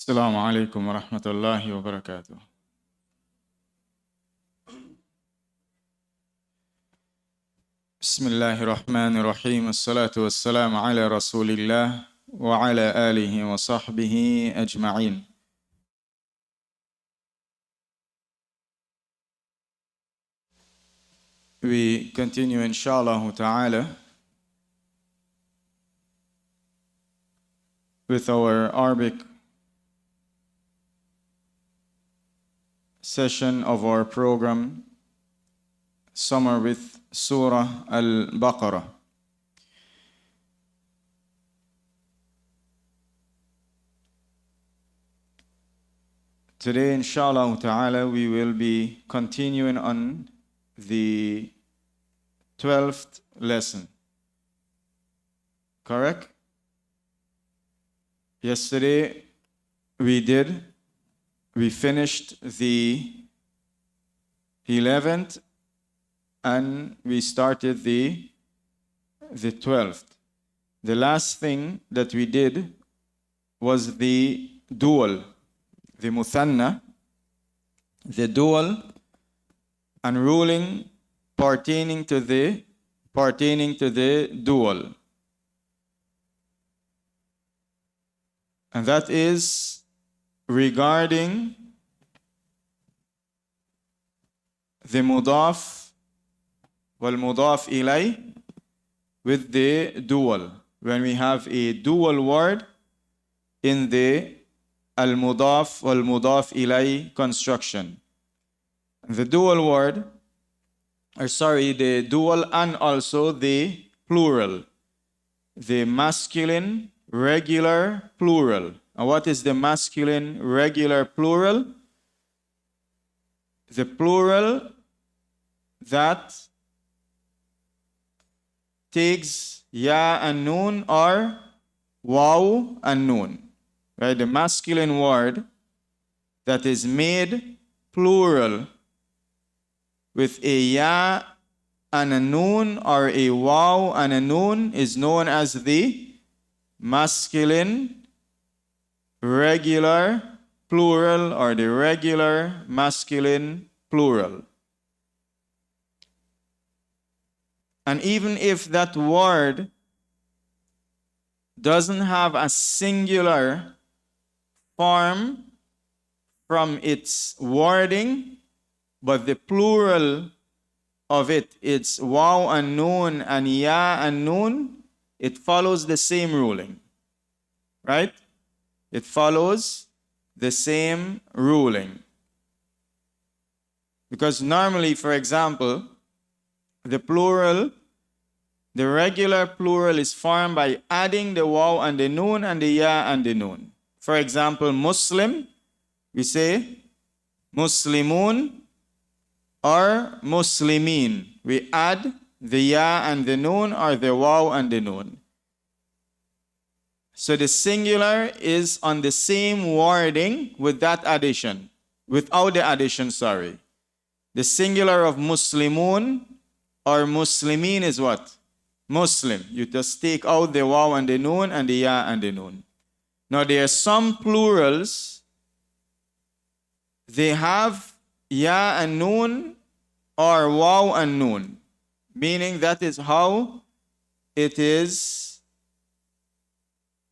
السلام عليكم ورحمة الله وبركاته. بسم الله الرحمن الرحيم. الصلاة والسلام على رسول الله وعلى آله وصحبه أجمعين. We continue inshallah ta'ala with our Arabic session of our program, Summer with Surah Al-Baqarah. Today, inshallah ta'ala, we will be continuing on the 12th lesson. Correct? Yesterday, we finished the 11th and we started the 12th. The last thing that we did was the dual, the muthanna, the dual and ruling pertaining to the dual. And that is regarding the mudaf wal mudaf ilay with the dual. When we have a dual word in the al-mudaf wal mudaf ilay construction. The dual word, the dual and also the plural. The masculine regular plural. And what is the masculine regular plural? The plural that takes ya and noon or waw and noon. Right? The masculine word that is made plural with a ya and a noon or a waw and a noon is known as the masculine regular plural or the regular masculine plural. And even if that word doesn't have a singular form from its wording, but the plural of it, it's waw and noon and ya and noon, it follows the same ruling. Right? It follows the same ruling. Because normally, for example, the plural, the regular plural is formed by adding the waw and the noon and the ya and the noon. For example, Muslim, we say Muslimun or Muslimin. We add the ya and the noon or the waw and the noon. So the singular is on the same wording with that addition, without the addition, sorry. The singular of Muslimun or Muslimin is what? Muslim. You just take out the waw and the noon and the ya and the noon. Now there are some plurals, they have ya and noon or waw and noon, meaning that is how it is,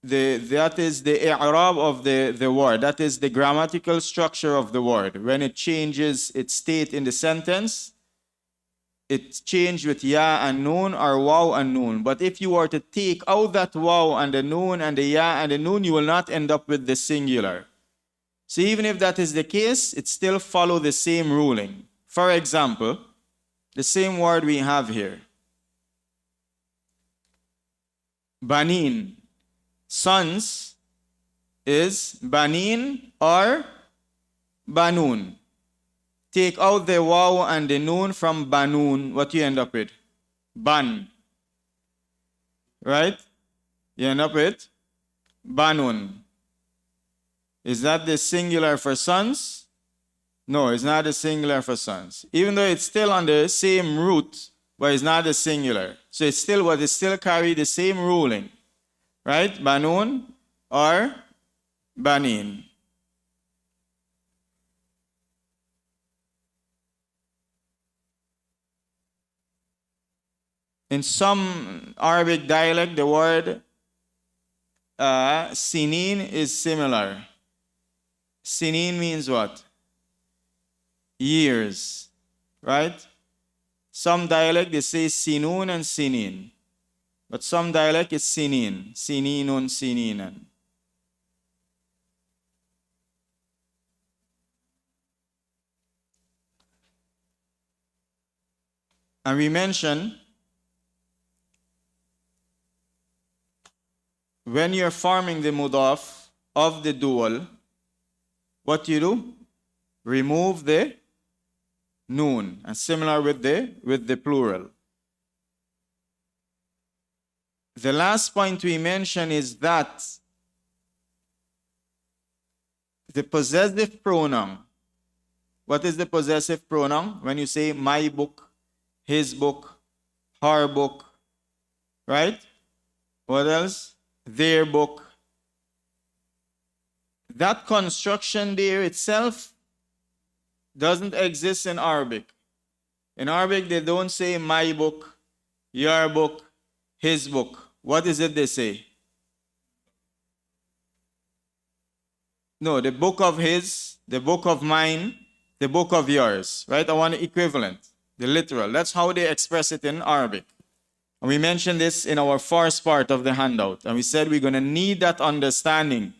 that is the i'rab of the word. That is the grammatical structure of the word. When it changes its state in the sentence, it's changed with ya and noon or waw and noon. But if you were to take out that waw and the noon and the ya and the noon, you will not end up with the singular. So even if that is the case, it still follows the same ruling. For example, the same word we have here. Banin. Sons is banin or banun. Take out the waw and the noon from banun, what you end up with? Ban. Right? You end up with banun. Is that the singular for sons? No, it's not the singular for sons. Even though it's still on the same root, but it's not the singular. So it's still what? It still carry the same ruling. Right? Banun or banin. In some Arabic dialect, the word sinin is similar. Sinin means what? Years, right? Some dialect, they say sinun and sinin. But some dialect is sinin. Sininun, sininan. And we mentioned when you're forming the mudaf of the dual, what you do? Remove the noon. And similar with the plural. The last point we mentioned is that the possessive pronoun. What is the possessive pronoun? When you say my book, his book, her book, right? What else? Their book. That construction there itself doesn't exist in Arabic. In Arabic, they don't say my book, your book, his book. What is it they say? No, the book of his, the book of mine, the book of yours, right? I want the equivalent, the literal. That's how they express it in Arabic. And we mentioned this in our first part of the handout. And we said we're going to need that understanding.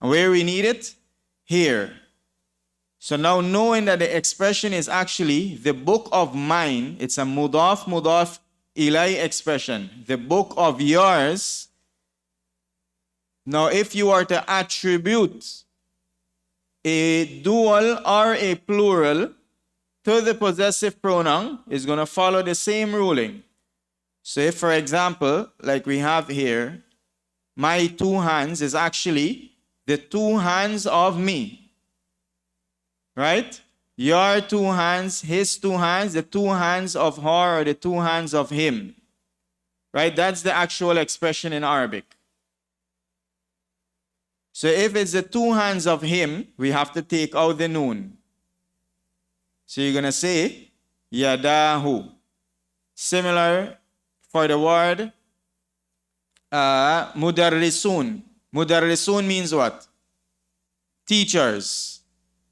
And where we need it? Here. So now knowing that the expression is actually the book of mine, it's a mudaf ilay expression. The book of yours. Now if you are to attribute a dual or a plural to the possessive pronoun, it's going to follow the same ruling. So if, for example, like we have here, my two hands is actually the two hands of me. Right? Your two hands, his two hands, the two hands of her, or the two hands of him. Right? That's the actual expression in Arabic. So if it's the two hands of him, we have to take out the noon. So you're going to say, yadahu. Similar for the word mudarrisun. Mudarrisun means what? Teachers.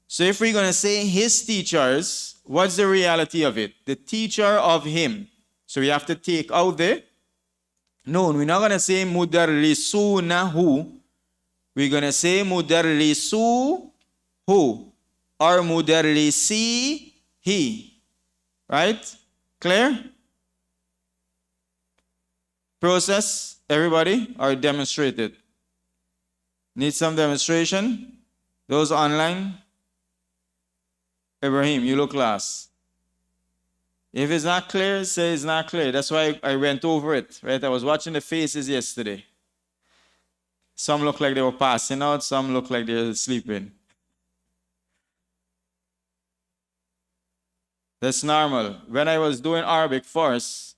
So if we're going to say his teachers, what's the reality of it? The teacher of him. So we have to take out the noon. We're not going to say mudarrisunahu. We're going to say mudarrisuhu or mudarrisihi. Right? Clear? Process, everybody, or demonstrated? Need some demonstration? Those online? Ibrahim, you look last. If it's not clear, say it's not clear. That's why I went over it, right? I was watching the faces yesterday. Some look like they were passing out, some look like they were sleeping. That's normal. When I was doing Arabic first,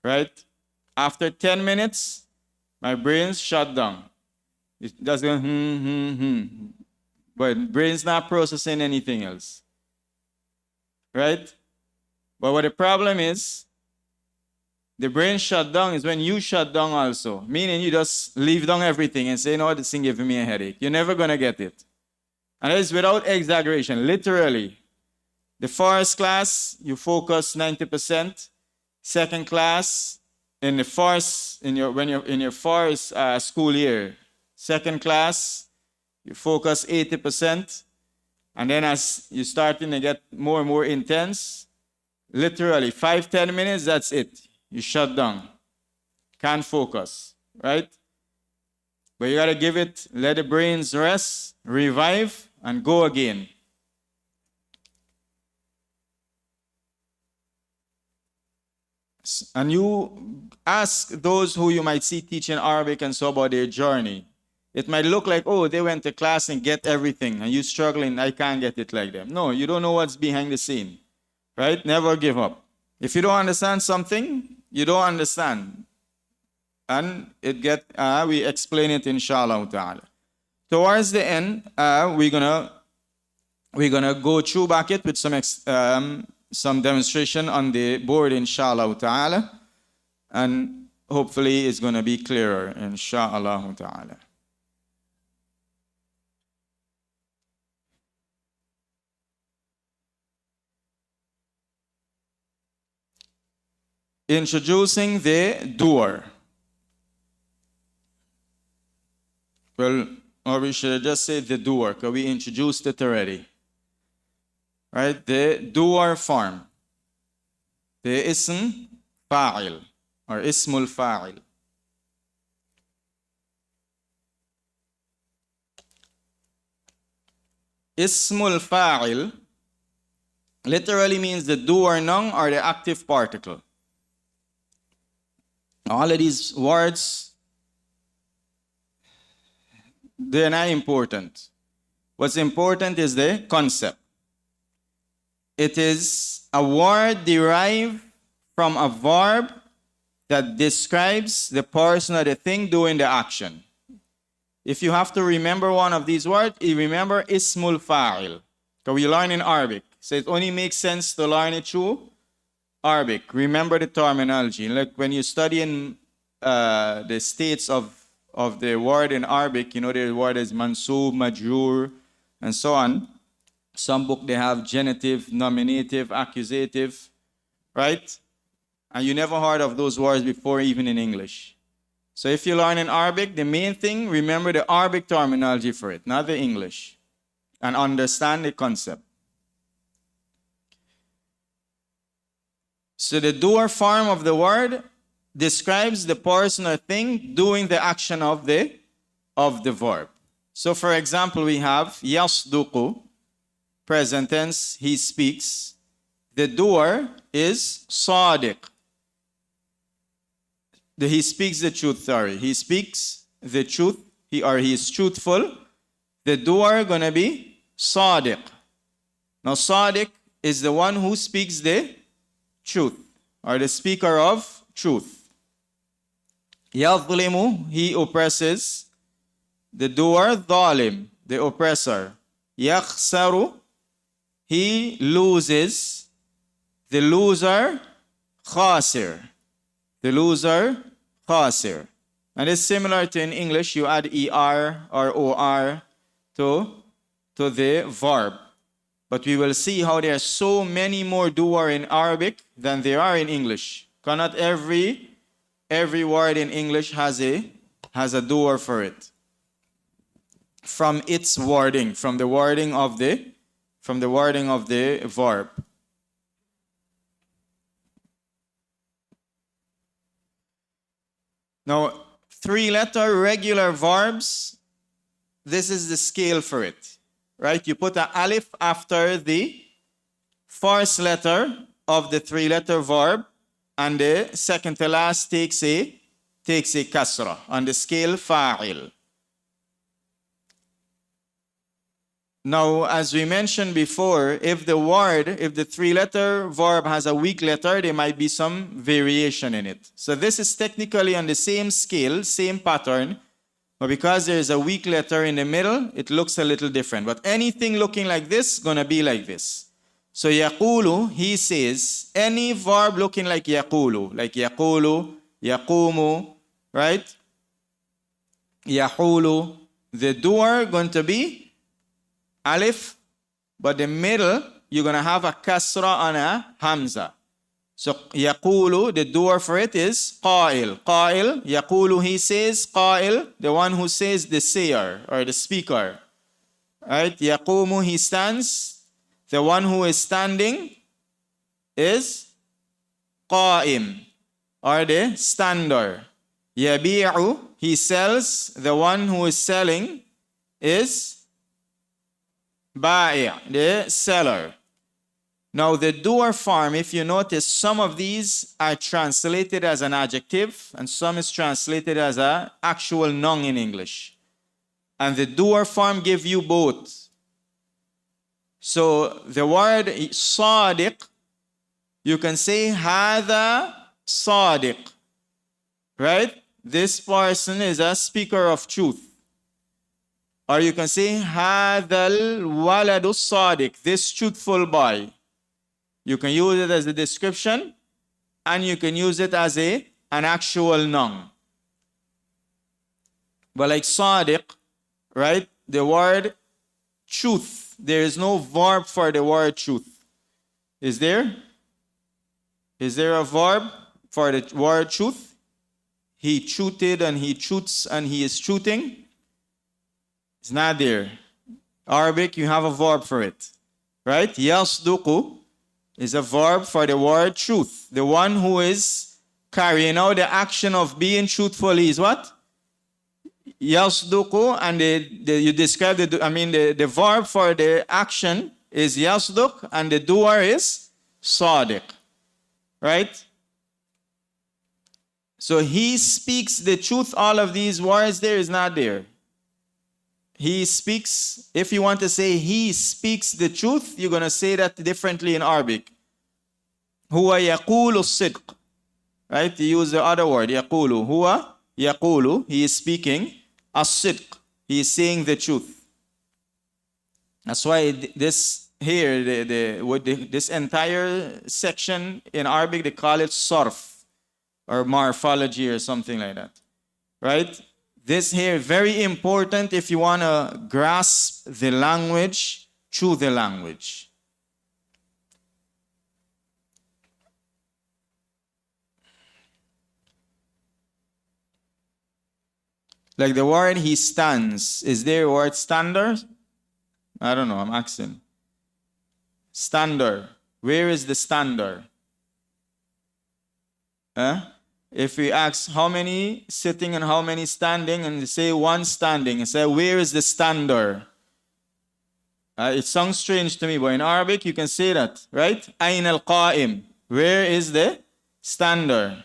right? After 10 minutes, my brain shut down. It just goes, But brain's not processing anything else. Right? But what the problem is, the brain shut down is when you shut down also. Meaning you just leave down everything and say, no, this thing giving me a headache. You're never going to get it. And that is without exaggeration, literally. The first class, you focus 90%. Second class, when you're in your first school year. Second class, you focus 80%. And then as you're starting to get more and more intense, literally 5-10 minutes, that's it. You shut down. Can't focus, right? But you got to give it, let the brains rest, revive, and go again. And you ask those who you might see teaching Arabic and so about their journey. It might look like, oh, they went to class and get everything, and you struggling, I can't get it like them. No, you don't know what's behind the scene, right? Never give up. If you don't understand something, you don't understand. And we explain it inshallah ta'ala. Towards the end, we're gonna go through back it with some some demonstration on the board, inshallah ta'ala, and hopefully it's going to be clearer, inshallah ta'ala. Introducing the doer. Well, or we should just say the doer, because we introduced it already. Right? The doer form. The ism fa'il, or ismul fa'il. Ismul fa'il literally means the doer noun or the active particle. All of these words, they're not important. What's important is the concept. It is a word derived from a verb that describes the person or the thing doing the action. If you have to remember one of these words, you remember ismul fa'il. Because we learn in Arabic. So it only makes sense to learn it through Arabic. Remember the terminology. Like when you study in the states of the word in Arabic, you know the word is mansub, majrur, and so on. Some book they have genitive, nominative, accusative, right? And you never heard of those words before, even in English. So if you learn in Arabic, the main thing, remember the Arabic terminology for it, not the English, and understand the concept. So the doer form of the word describes the person or thing doing the action of the verb. So for example, we have yasduqu, present tense, he speaks. The doer is sadiq. He speaks the truth, He speaks the truth, he is truthful. The doer gonna be sadiq. Now sadiq is the one who speaks the truth, or the speaker of truth. Yadhlimu, he oppresses. The doer, dhalim, the oppressor. Yakhsaru, he loses. The loser, khasir. The loser, khasir. And it's similar to in English, you add er or or to the verb. But we will see how there are so many more doer in Arabic than there are in English. Because not every word in English has a doer for it. From its wording, from the wording of the verb. Now, 3-letter regular verbs, this is the scale for it, right? You put an alif after the first letter of the 3-letter verb, and the second to last takes a kasra on the scale fa'il. Now, as we mentioned before, if the 3-letter verb has a weak letter, there might be some variation in it. So this is technically on the same scale, same pattern, but because there is a weak letter in the middle, it looks a little different. But anything looking like this, gonna be like this. So yaqulu, he says, any verb looking like yaqulu, yaqumu, right? Yahulu, the doer going to be alif, but the middle, you're going to have a kasra on a hamza. So, yaqulu, the doer for it is qa'il. Qa'il, yaqulu, he says, qa'il, the one who says, the sayer, or the speaker. Right? Yaqumu, he stands. The one who is standing is qa'im, or the stander. Yabi'u, he sells. The one who is selling is Ba'i', the seller. Now the doer form, if you notice, some of these are translated as an adjective and some is translated as an actual noun in English. And the doer form give you both. So the word sadiq, you can say hadha sadiq, right? This person is a speaker of truth. Or you can say, Hadal waladu sadiq, this truthful boy. You can use it as a description, and you can use it as an actual noun. But like sadiq, right? The word truth, there is no verb for the word truth. Is there? Is there a verb for the word truth? He truthed and he truths and he is truthing. It's not there. Arabic, you have a verb for it. Right? Yasduqu is a verb for the word truth. The one who is carrying out the action of being truthful is what? Yasduqu, and you describe the verb for the action is yasduq, and the doer is sadiq. Right? So he speaks the truth. All of these words there is not there. He speaks, if you want to say he speaks the truth, you're going to say that differently in Arabic. Huwa yaqulu sidq. Right? You use the other word, yaqulu. Huwa yaqulu, he is speaking. As-sidq, he is saying the truth. That's why this here, this entire section in Arabic, they call it sarf or morphology or something like that. Right? This here, very important if you want to grasp the language through the language. Like the word he stands. Is there a word stander? I don't know, I'm asking. Stander. Where is the stander? If we ask how many sitting and how many standing, and they say one standing, and say, where is the stander? It sounds strange to me, but in Arabic you can say that, right? Ayn al-qa'im. Where is the stander?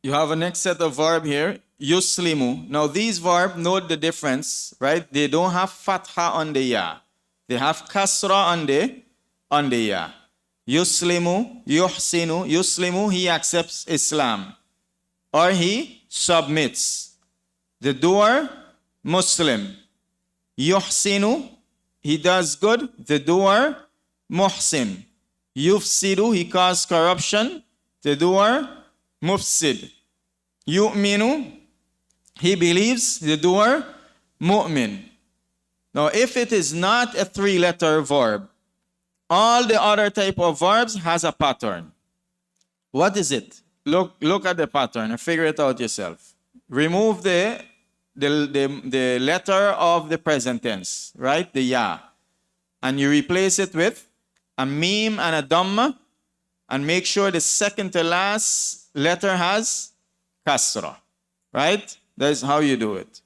You have a next set of verb here, yuslimu. Now these verbs, note the difference, right? They don't have fatha on the ya. They have kasra on the ya. Yuslimu, yuhsinu. Yuslimu, he accepts Islam. Or he submits. The doer, Muslim. Yuhsinu, he does good. The doer, muhsin. Yufsidu, he causes corruption. The doer, mufsid. Yu'minu, he believes. The doer, mu'min. Now, if it is not a three-letter verb, all the other type of verbs has a pattern. What is it? Look at the pattern and figure it out yourself. Remove the letter of the present tense, right? The ya. And you replace it with a meme and a dhamma, and make sure the second to last letter has kasra, right? That is how you do it.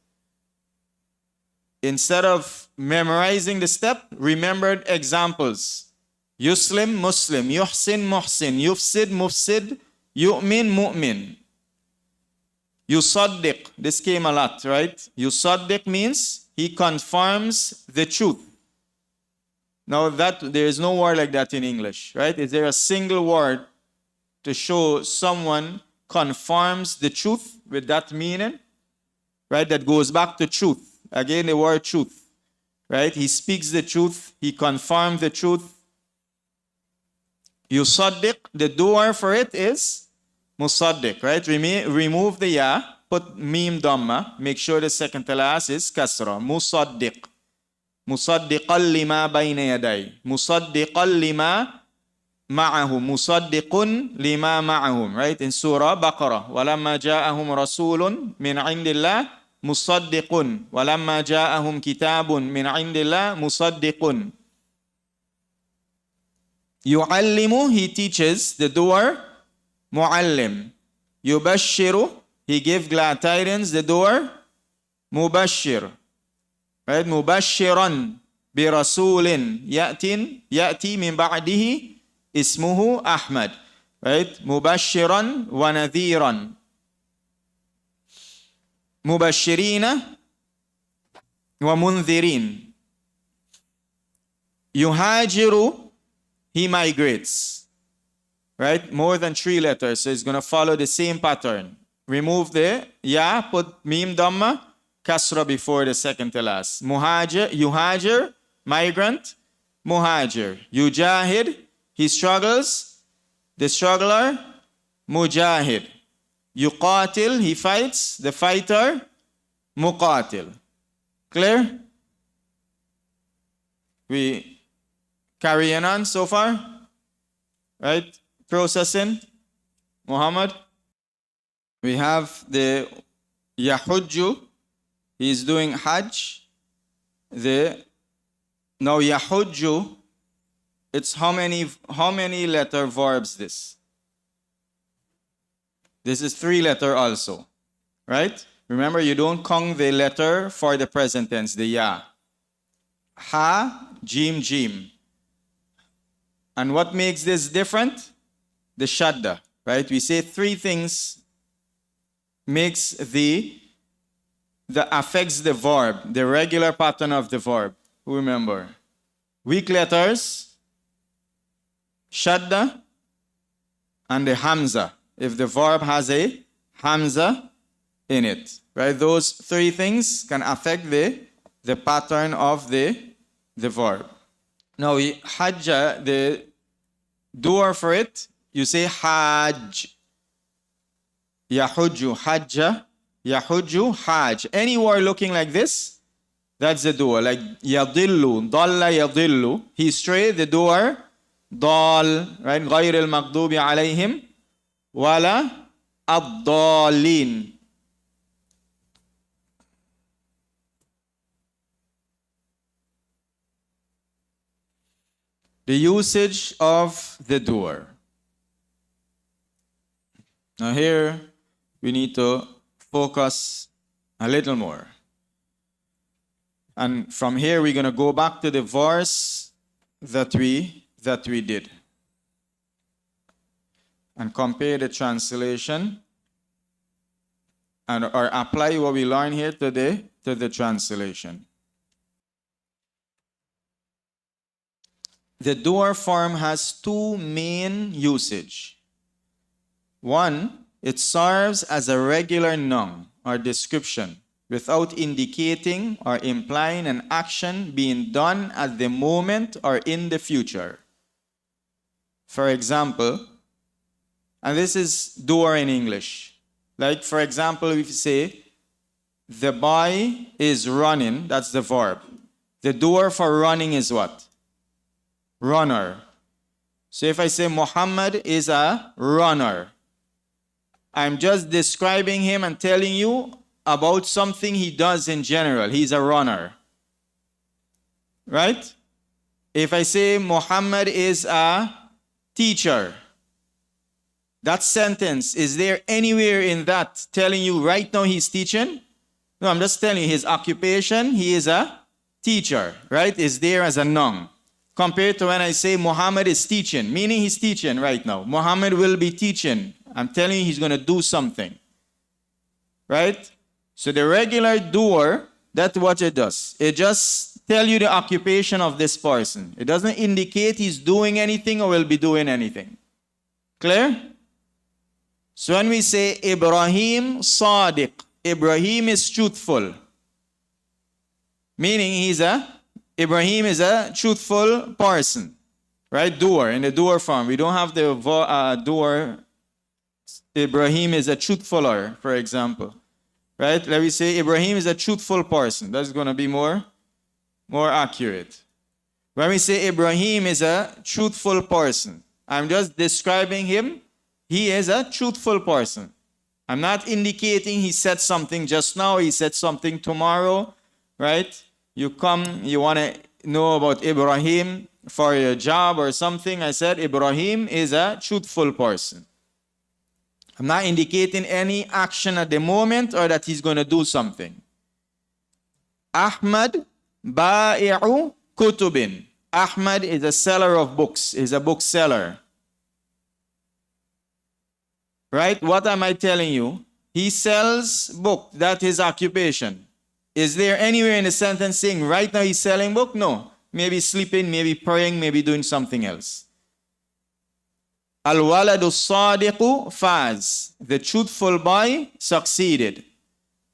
Instead of memorizing the step, remember examples. Yuslim, Muslim. Yuhsin, Muhsin. Yufsid, Mufsid. Yu'min, Mu'min. Yusaddiq. This came a lot, right? Yusaddiq means he confirms the truth. Now there is no word like that in English, right? Is there a single word to show someone confirms the truth with that meaning? Right? That goes back to truth. Again, the word truth. Right? He speaks the truth. He confirms the truth. Yusaddiq, the doer for it is musaddiq, right? Remove the ya, put meme dhamma, make sure the second to last is kasra. Musaddiq. Musaddiqan lima bayna yaday. Musaddiqan lima ma'ahum. Musaddiqun lima ma'ahum, right? In Surah Al-Baqarah. وَلَمَّا جَاءَهُمْ رَسُولٌ مِّنْ عِنْدِ اللَّهِ مُصَدِّقٌ وَلَمَّا جَاءَهُمْ كِتَابٌ مِّنْ عِنْدِ اللَّهِ مُصَدِّقٌ. Yu'allimu, he teaches. The doer, mu'allim. Yubashiru, he gives glad tidings. The doer, mubashir. Right? Mubashiran bi rasulin ya'ti min ba'dihi ismuhu Ahmad. Right? Mubashiran wa nadhiran. Mubashirina wa mundhirin. Yuhajiru, he migrates, right? More than 3 letters, so it's going to follow the same pattern. Remove the ya, put meme dhamma, kasra before the second to last. Muhajir, yuhajir, migrant. Muhajir. Yujahid, he struggles. The struggler. Mujahid. Yuqatil, he fights. The fighter. Muqatil. Clear? We carrying on so far? Right? Processing. Muhammad. We have the Yahujju. He's doing Hajj. Now Yahujju, it's how many letter verbs this? This is 3 letter also. Right? Remember, you don't count the letter for the present tense, the ya. Ha, jim, jim. And what makes this different? The shadda, right? We say 3 things makes that affects the verb, the regular pattern of the verb. Remember, weak letters, shadda, and the hamza. If the verb has a hamza in it, right? Those 3 things can affect the pattern of the verb. Now, hajja, the doer for it, you say hajj. Yahujju, hajja. Yahujju, hajj. Any word looking like this, that's the doer. Like yadillu, dalla yadillu. He stray, the doer. Dal, right? غير المغضوب عليهم ولا الضالين. The usage of the doer. Now here we need to focus a little more. And from here we're going to go back to the verse that we did and compare the translation or apply what we learned here today to the translation. The doer form has 2 main usage. One, it serves as a regular noun or description without indicating or implying an action being done at the moment or in the future. For example, and this is doer in English. Like, for example, if you say, the boy is running, that's the verb. The doer for running is what? Runner. So if I say Muhammad is a runner, I'm just describing him and telling you about something he does in general. He's a runner. Right? If I say Muhammad is a teacher, that sentence, is there anywhere in that telling you right now he's teaching? No, I'm just telling you his occupation, he is a teacher, right? Is there as a noun. Compared to when I say Muhammad is teaching, meaning he's teaching right now. Muhammad will be teaching. I'm telling you he's going to do something. Right? So the regular doer, that's what it does. It just tells you the occupation of this person. It doesn't indicate he's doing anything or will be doing anything. Clear? So when we say Ibrahim Sadiq, Ibrahim is truthful. Meaning Ibrahim is a truthful person. Right? Doer, in the doer form. We don't have the doer. Ibrahim is a truthfuler, for example. Right? Let me say Ibrahim is a truthful person. That's going to be more accurate. When we say Ibrahim is a truthful person, I'm just describing him. He is a truthful person. I'm not indicating he said something just now, he said something tomorrow. Right? You come, you want to know about Ibrahim for your job or something. I said Ibrahim is a truthful person. I'm not indicating any action at the moment or that he's going to do something. Ahmad ba'i'u kutubin. Ahmad is a seller of books, is a bookseller. Right? What am I telling you? He sells book. That's his occupation. Is there anywhere in the sentence saying right now he's selling book? No. Maybe sleeping, maybe praying, maybe doing something else. Al-waladu sadiqu faz. The truthful boy succeeded.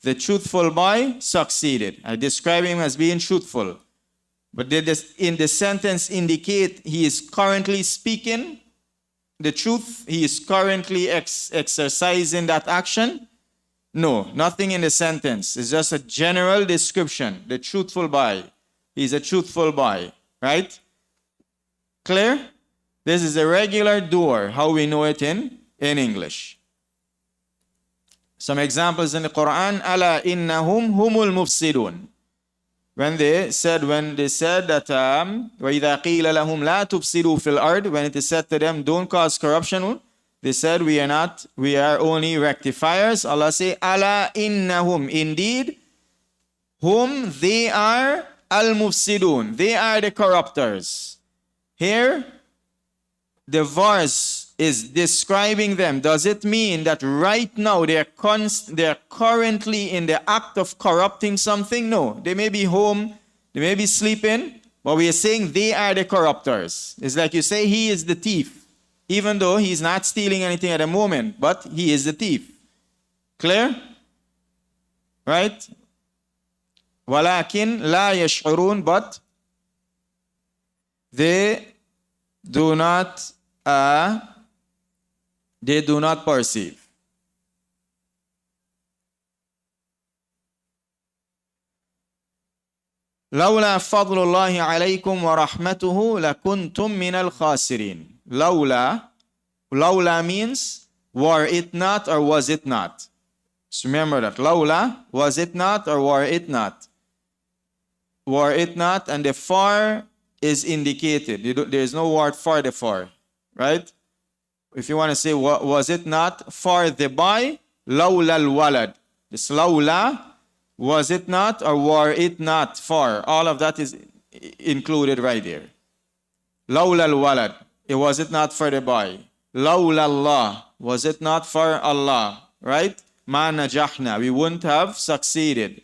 The truthful boy succeeded. I describe him as being truthful. But did this in the sentence indicate he is currently speaking the truth? He is currently exercising that action? No, nothing in the sentence. It's just a general description. The truthful boy. He's a truthful boy, right? Clear? This is a regular doer, how we know it in English. Some examples in the Quran. Ala innahum humul mufsidun. When they said that وَإِذَا قِيلَ لَهُمْ لَا تُفْسِدُوا فِي الْأَرْضِ, when it is said to them, don't cause corruption, they said, we are only rectifiers. Allah say, Ala innahum, indeed, whom they are al-mufsidun, they are the corruptors. Here, the verse is describing them. Does it mean that right now they are currently in the act of corrupting something? No. They may be home, they may be sleeping, but we are saying they are the corruptors. It's like you say he is the thief, even though he's not stealing anything at the moment, but he is the thief. Clear? Right? Walakin la yash'urun, but they do not perceive. لولا فضل الله عليكم ورحمته لكنتم من الخاسرين. Lawla means were it not or was it not. So remember that. Lawla, was it not or were it not. Were it not, and the for is indicated. There is no word for the for, right? If you want to say, was it not for the boy? Lawla al-walad. This lawla, was it not or were it not for? All of that is included right there. Lawla al-walad. Was it not for the boy? Lawla Allah. Was it not for Allah? Right? Ma najahna. We wouldn't have succeeded.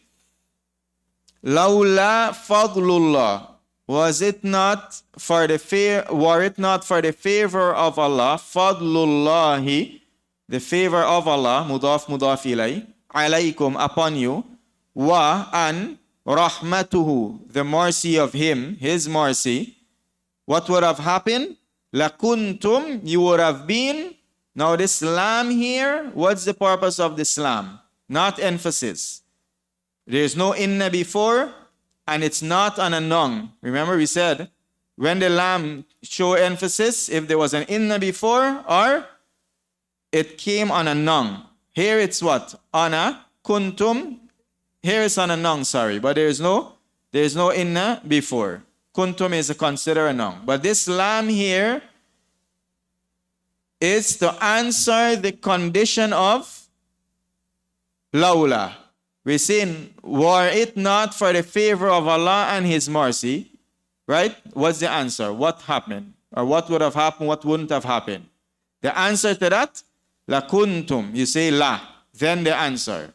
Lawla fadlullah. Was it not for the were it not for the favor of Allah, fadlullahi, the favor of Allah, mudaf ilay, alaykum, upon you, wa an rahmatuhu, the mercy of him, his mercy, what would have happened? Lakuntum, you would have been. Now this lam here, what's the purpose of this lam? Not emphasis. There is no inna before, and it's not on a nun. Remember we said, when the lam show emphasis, if there was an inna before, or it came on a nun. Here it's what? On a kuntum. Here it's on a nun, sorry, but there is no inna before. Kuntum is considered a nun. But this lam here is to answer the condition of lawla. We're saying, were it not for the favor of Allah and His mercy, right? What's the answer? What happened? Or what would have happened? What wouldn't have happened? The answer to that, la kuntum. You say la, then the answer.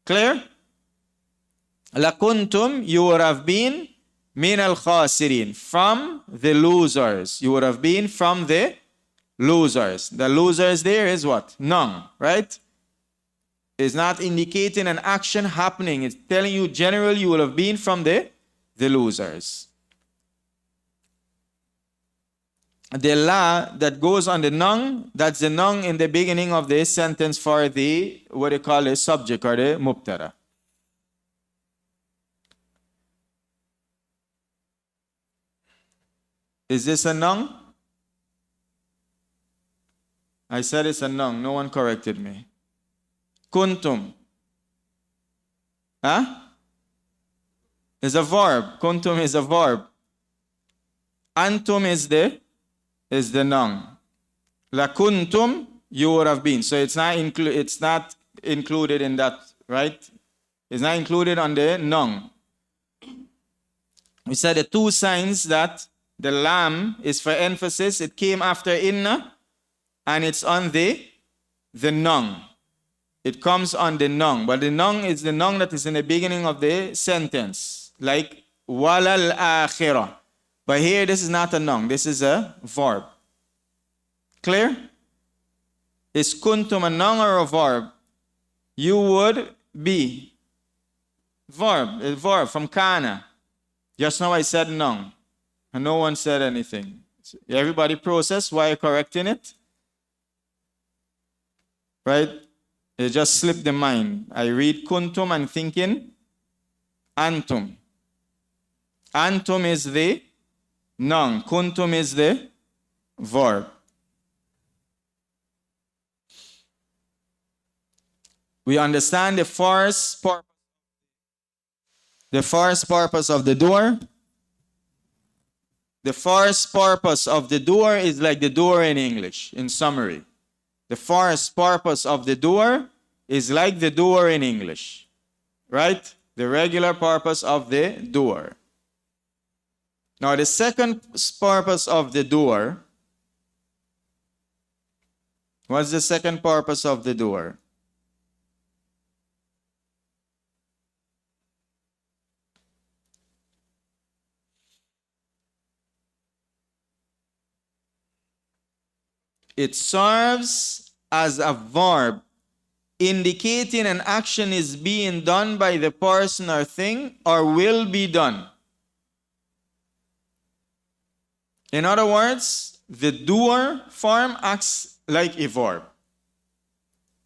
Clear? La kuntum, you would have been min al khasirin, from the losers. You would have been from the losers. The losers there is what? None, right? It's not indicating an action happening. It's telling you generally you will have been from the losers. The la that goes on the nun, that's the nun in the beginning of the sentence for the, what they call the subject or the mubtada. Is this a nun? I said it's a nun. No one corrected me. Kuntum. Huh? Is a verb. Kuntum is a verb. Antum is the noun. La kuntum, you would have been. So it's not included in that, right? It's not included on the noun. We said the two signs that the lam is for emphasis. It came after inna, and it's on the noun. It comes on the noun, but the noun is the noun that is in the beginning of the sentence, like walal akhirah. But here, this is not a noun. This is a verb. Clear? Is kuntum a noun or a verb? You would be? Verb. A verb from kana. Just now I said noun. And no one said anything. Everybody process why you're correcting it? Right? It just slipped the mind. I read kuntum and thinking antum. Antum is the noun. Kuntum is the verb. We understand the first purpose of the doer. The first purpose of the doer is like the doer in English, in summary. The first purpose of the doer is like the doer in English, right? The regular purpose of the doer. Now, the second purpose of the doer, what's the second purpose of the doer? It serves as a verb indicating an action is being done by the person or thing or will be done. In other words, the doer form acts like a verb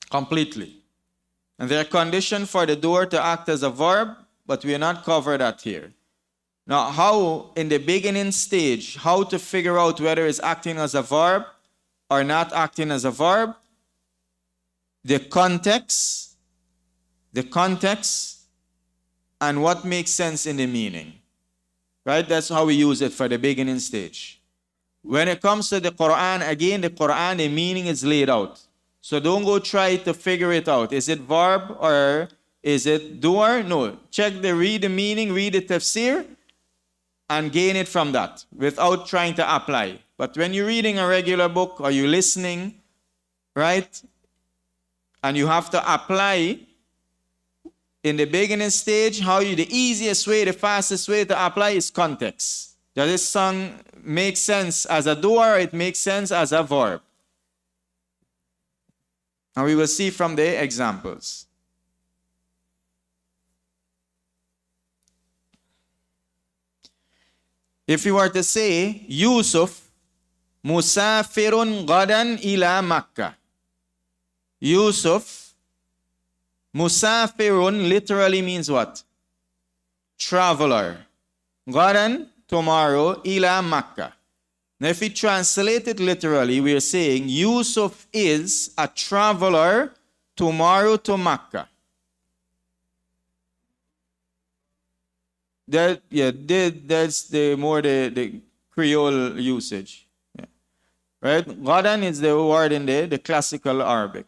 completely. And there are conditions for the doer to act as a verb, but we are not covered that here. Now, how in the beginning stage, how to figure out whether it's acting as a verb or not acting as a verb? The context, and what makes sense in the meaning. Right? That's how we use it for the beginning stage. When it comes to the Quran, again, the meaning is laid out. So don't go try to figure it out. Is it verb or is it doer? No. Read the meaning, read the tafsir, and gain it from that without trying to apply. But when you're reading a regular book or you're listening, right, and you have to apply in the beginning stage, the easiest way, the fastest way to apply is context. Does this song make sense as a doer or it makes sense as a verb? And we will see from the examples. If you were to say, Yusuf musafirun gadan ila Makkah. Yusuf, musafirun literally means what? Traveler. Gadan, tomorrow, ila Makkah. Now if we translate it literally, we are saying Yusuf is a traveler tomorrow to Makkah. That's the Creole usage. Yeah. Right? Gadan is the word in the classical Arabic.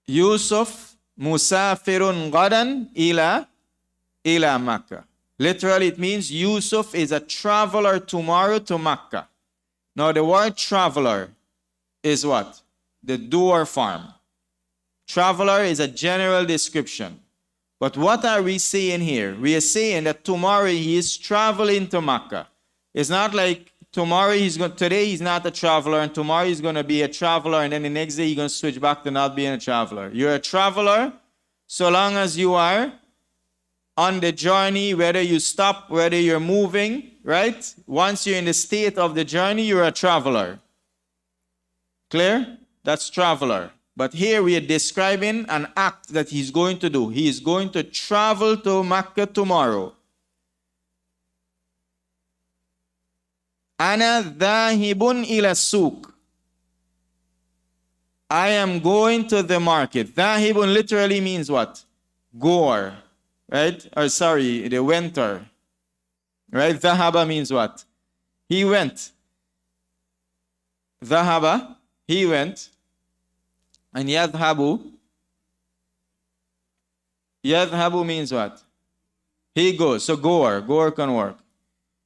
Yusuf musafirun gadan ila Makkah. Literally it means Yusuf is a traveler tomorrow to Makkah. Now the word traveler is what? The doer form. Traveler is a general description. But what are we saying here? We are saying that tomorrow he is traveling to Makkah. It's not like today he's not a traveler and tomorrow he's going to be a traveler and then the next day he's going to switch back to not being a traveler. You're a traveler so long as you are on the journey, whether you stop, whether you're moving, right? Once you're in the state of the journey, you're a traveler. Clear? That's traveler. But here we are describing an act that he's going to do. He is going to travel to Makkah tomorrow. Ana dhahibun ila souk. I am going to the market. Dhahibun literally means what? Goer. Right? Or sorry, the wenter. Right? Dhahaba means what? He went. Dhahaba, he went. And yadhabu means what? He goes. So goer can work.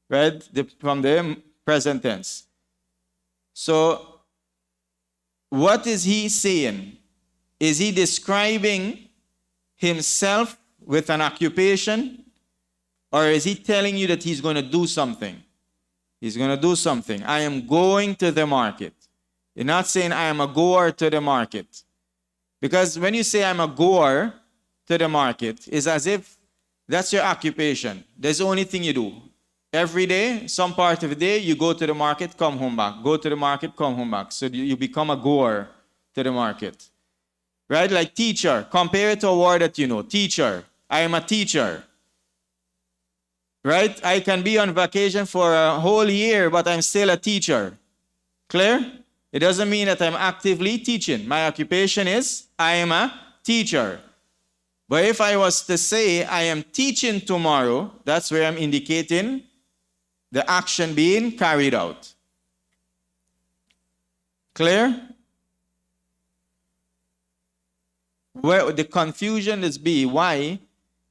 Right? From the present tense. So what is he saying? Is he describing himself with an occupation? Or is he telling you that he's going to do something? He's going to do something. I am going to the market. You're not saying I am a goer to the market. Because when you say I'm a goer to the market, it's as if that's your occupation. That's the only thing you do. Every day, some part of the day, you go to the market, come home back. Go to the market, come home back. So you become a goer to the market. Right? Like teacher. Compare it to a word that you know. Teacher. I am a teacher. Right? I can be on vacation for a whole year, but I'm still a teacher. Clear? It doesn't mean that I'm actively teaching. My occupation is I am a teacher. But if I was to say I am teaching tomorrow, that's where I'm indicating the action being carried out. Clear? Where the confusion is why?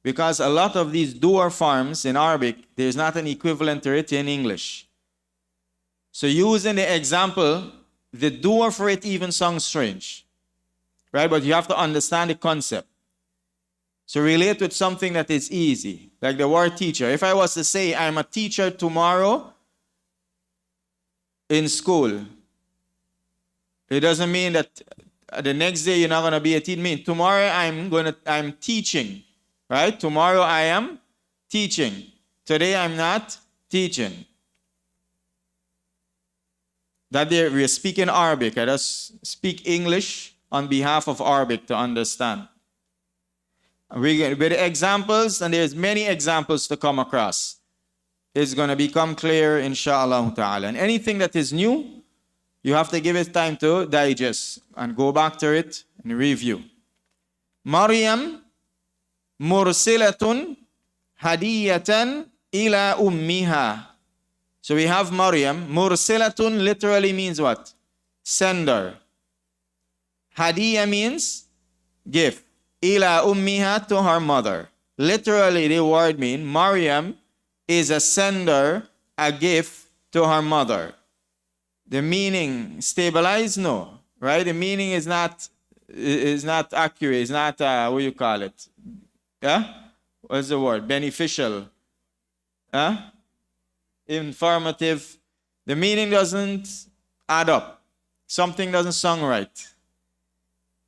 Because a lot of these doer forms in Arabic, there's not an equivalent to it in English. So using the example, the doer for it even sounds strange. Right? But you have to understand the concept. So relate with something that is easy, like the word teacher. If I was to say I'm a teacher tomorrow in school, it doesn't mean that the next day you're not going to be a teacher. Mean tomorrow I'm teaching, right? Tomorrow I am teaching. Today I'm not teaching. That we're speaking Arabic. I just speak English on behalf of Arabic to understand. With examples, and there's many examples to come across, it's going to become clear, inshallah ta'ala. And anything that is new, you have to give it time to digest and go back to it and review. Maryam mursilatun hadiyatan ila ummiha. So we have Maryam. Mursilatun literally means what? Sender. Hadiya means gift. Ila ummiha, to her mother. Literally the word means Maryam is a sender, a gift to her mother. The meaning stabilized? No. Right? The meaning is not accurate. It's not, what do you call it? Yeah? What's the word? Beneficial. Huh? Informative. The meaning doesn't add up. Something doesn't sound right.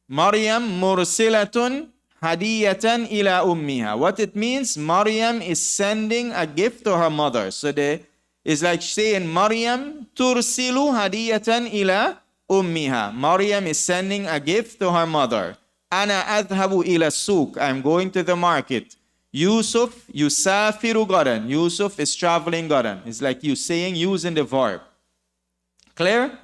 Maryam mursilatun hadiyatan ila ummiha. What it means, Maryam is sending a gift to her mother. So it's like saying Maryam tursilu hadiyatan ila ummiha. Maryam is sending a gift to her mother. Ana adhabu ila souk. I'm going to the market. Yusuf yusafiru gadan. Yusuf is traveling gadan. It's like you saying, using the verb. Clear?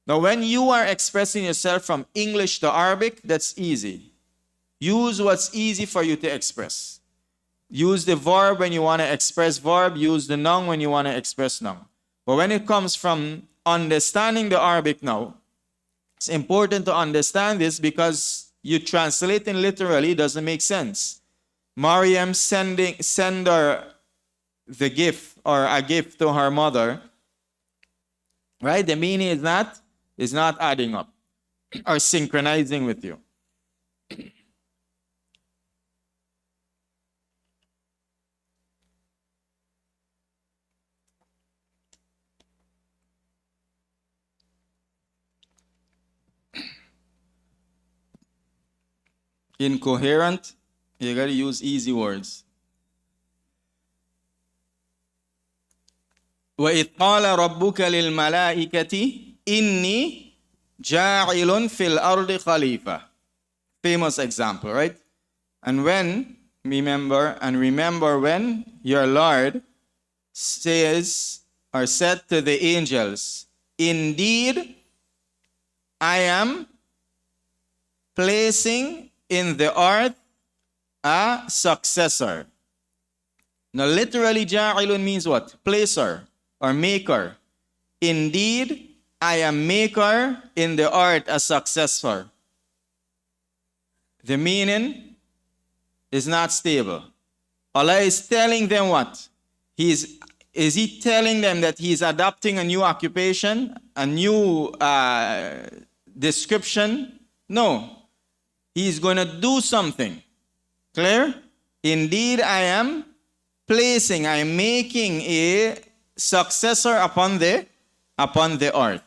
Now, when you are expressing yourself from English to Arabic, that's easy. Use what's easy for you to express. Use the verb when you want to express verb. Use the noun when you want to express noun. But when it comes from understanding the Arabic now, it's important to understand this because you translating literally doesn't make sense. Maryam sender the gift or a gift to her mother, right? The meaning is not adding up or synchronizing with you. Incoherent, you gotta use easy words. وَإِذْ قَالَ رَبُّكَ لِلْمَلَائِكَةِ إِنِّي جَاعِلٌ فِي الْأَرْضِ خَلِيفَةً. Famous example, right? And remember when your Lord says or said to the angels, indeed, I am placing in the earth a successor. Now, literally, ja'ilun means what? Placer or maker. Indeed, I am maker in the earth a successor. The meaning is not stable. Allah is telling them what? Is He telling them that He is adopting a new occupation, a new description? No. He is going to do something. Clear? Indeed, I am making a successor upon the earth.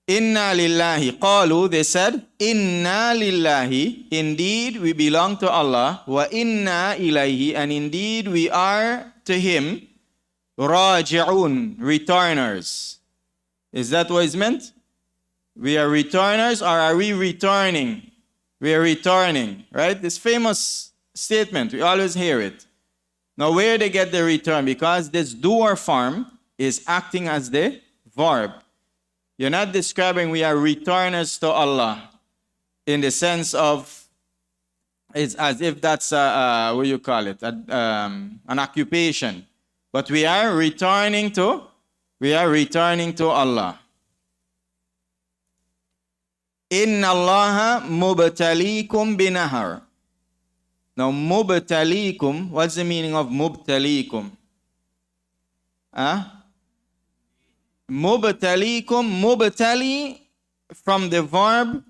Inna lillahi. Qalu, they said, Inna lillahi. Indeed, we belong to Allah. Wa inna ilayhi. And indeed, we are to Him. Raji'un. Returners. Is that what is meant? We are returners, or are we returning? We are returning, right? This famous statement, we always hear it. Now, where they get the return? Because this doer form is acting as the verb. You're not describing we are returners to Allah in the sense of, it's as if that's, what do you call it, an occupation. But we are returning to Allah. Inna Allaha mubtalikum binahar. Now, mubtalikum, what's the meaning of mubtalikum? Mubtalikum, mubtali, from the verb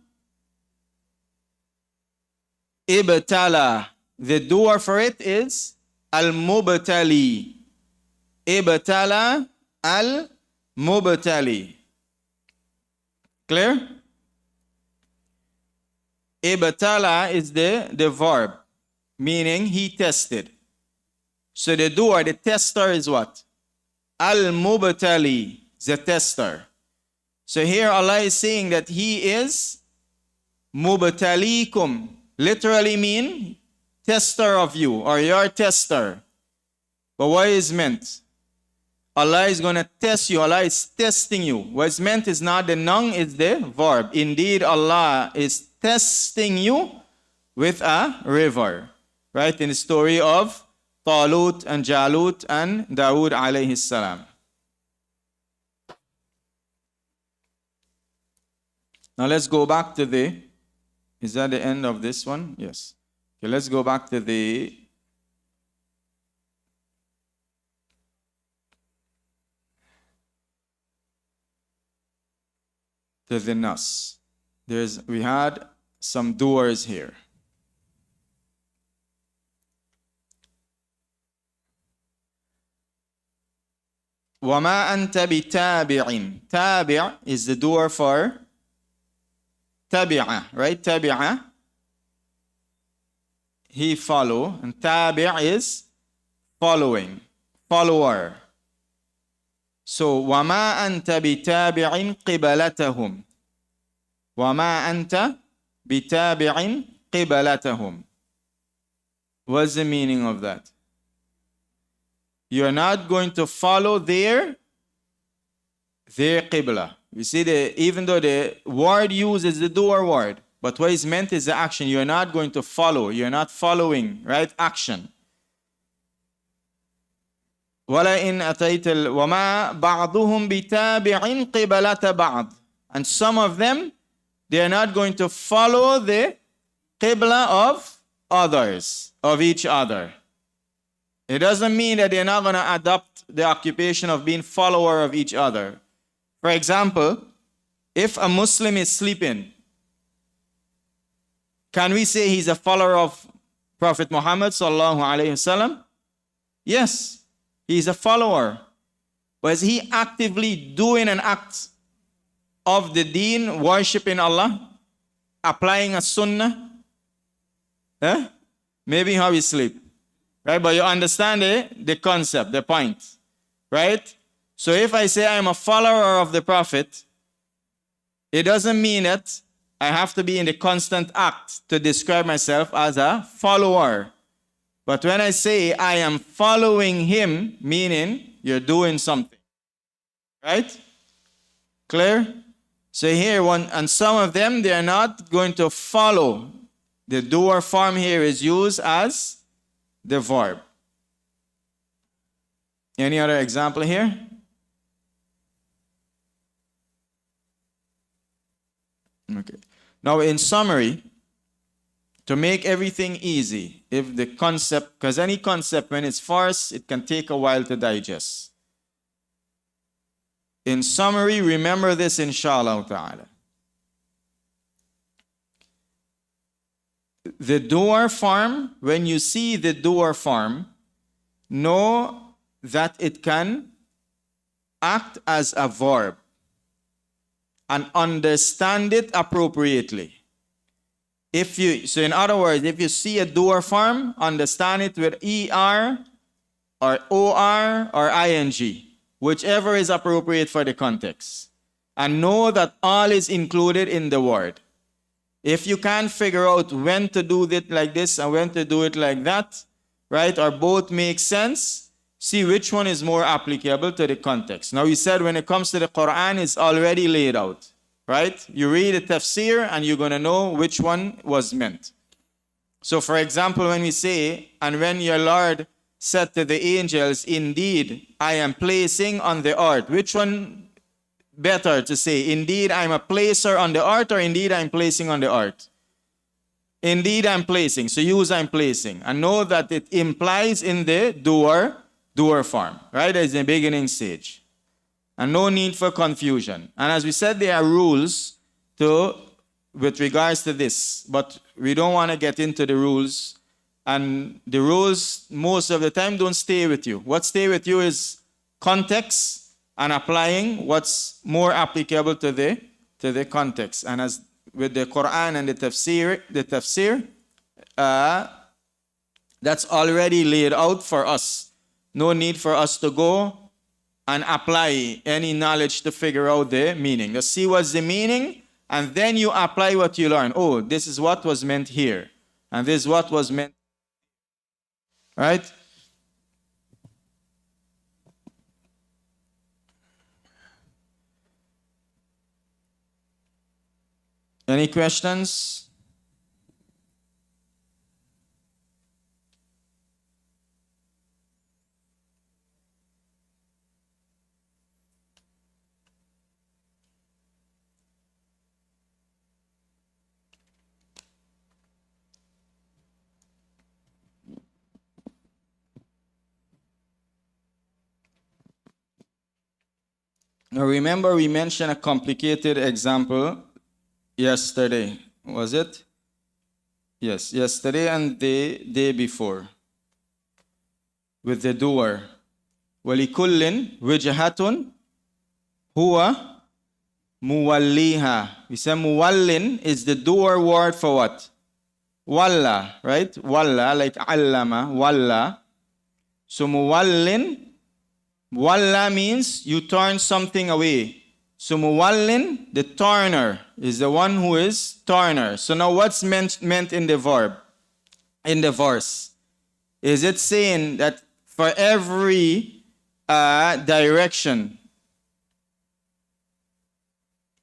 ibtala. The doer for it is al-mubtali. Ibtala al-mubtali. Clear? Ibtala is the verb, meaning he tested. So the doer, the tester is what? Al-mubtali, the tester. So here Allah is saying that He is mubtalikum, literally mean tester of you, or your tester. But what is meant? Allah is going to test you. Allah is testing you. What is meant is not the noun, it's the verb. Indeed, Allah is testing you with a river. Right? In the story of Talut and Jalut and Dawood alayhi salam. Now let's go back to the, is that the end of this one? Yes. Okay, let's go back to the nas. We had some doers here. وَمَا أَنْتَ بِتَابِعٍ. Tabi' is the doer for tabi'a, right? Tabi'a, he follow, and tabi' is following, follower. So, وَمَا أَنْتَ بِتَابِعٍ قِبَلَتَهُمْ. وَمَا أَنْتَ بِتَابِعٍ قِبَلَتَهُمْ. What's the meaning of that? You're not going to follow their qibla. You see, even though the word used is the doer word, but what is meant is the action. You're not going to follow. You're not following, right? Action. وَلَئِنْ أَتَيْتَ وَمَا بَعْضُهُمْ بِتَابِعٍ قِبَلَةَ بَعْضٍ. And some of them, they are not going to follow the qibla of others, of each other. It doesn't mean that they're not going to adopt the occupation of being follower of each other. For example, if a Muslim is sleeping, can we say he's a follower of Prophet Muhammad sallallahu alaihi wasallam? Yes, he's a follower. But is he actively doing an act of the deen, worshiping Allah, applying a sunnah? Maybe how he sleep. Right? But you understand the concept, the point. Right? So if I say I'm a follower of the Prophet, it doesn't mean that I have to be in the constant act to describe myself as a follower. But when I say I am following him, meaning you're doing something. Right? Clear? So here, and some of them, they are not going to follow. The doer form here is used as the verb. Any other example here? Okay. Now, in summary, to make everything easy, if the concept, because any concept, when it's first, it can take a while to digest. In summary, remember this, inshallah ta'ala. The doer form, when you see the doer form, know that it can act as a verb. and understand it appropriately. So in other words, if you see a doer form, understand it with ER or OR or ING, whichever is appropriate for the context. And know that all is included in the word. If you can't figure out when to do it like this and when to do it like that, right, or both make sense, see which one is more applicable to the context. Now we said when it comes to the Quran, it's already laid out, right? You read the tafsir and you're going to know which one was meant. So for example, when we say, and when your Lord said to the angels, indeed, I am placing on the earth, which one better to say? Indeed, I'm a placer on the earth, or indeed, I'm placing on the earth? Indeed, I'm placing. So use I'm placing. And know that it implies in the doer form, right? As the beginning stage. And no need for confusion. And as we said, there are rules with regards to this, but we don't want to get into the rules. And the rules, most of the time, don't stay with you. What stay with you is context and applying what's more applicable to the context. And as with the Quran and the tafsir, that's already laid out for us. No need for us to go and apply any knowledge to figure out the meaning. Just see what's the meaning, and then you apply what you learn. Oh, this is what was meant here, and this is what was meant. Right? Any questions? Now remember, we mentioned a complicated example yesterday. Was it? Yes, yesterday and the day before. With the doer. وَلِكُلٍّ وِجْهَةٌ هُوَ مُوَلِّيهَا. We say muwallin is the doer word for what? Walla, right? Walla, like allama, walla. So muwallin, walla means you turn something away. So muwallin, the turner, is the one who is turner. So now what's meant in the verb, in the verse? Is it saying that for every direction,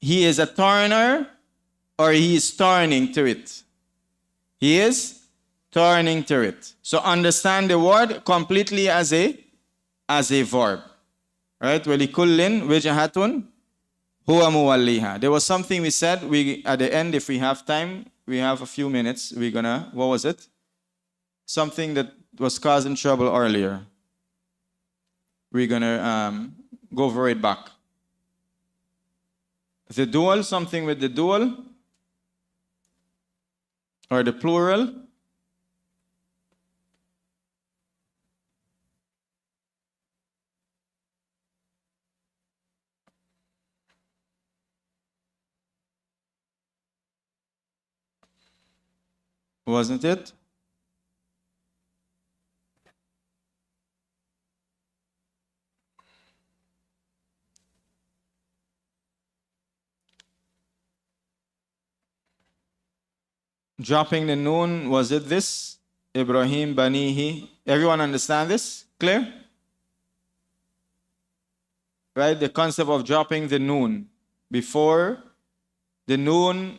he is a turner, or he is turning to it? He is turning to it. So understand the word completely as a verb. Right? وَلِكُلٍّ وِجْهَةٌ هُوَ مُوَلِّيهَا. There was something we said, at the end, if we have time, we have a few minutes, we're gonna, what was it? Something that was causing trouble earlier. We're gonna go over it back. The dual, something with the dual, or the plural. Wasn't it? Dropping the noon, was it this? Ibrahim Banihi. Everyone understand this? Clear? Right? The concept of dropping the noon. Before the noon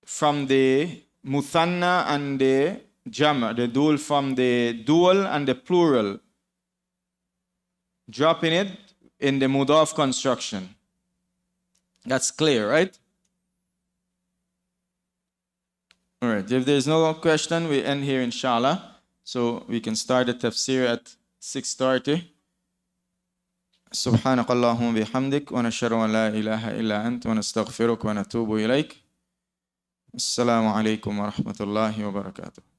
from the muthanna and the jama, the dual from the dual and the plural. Dropping it in the mudaf construction. That's clear, right? All right, if there's no question, we end here, inshallah. So we can start the tafsir at 6:30. سبحانك اللهم بحمدك ونشهد أن لا إله إلا أنت ونستغفرك ونتوب إليك. السلام عليكم ورحمة الله وبركاته.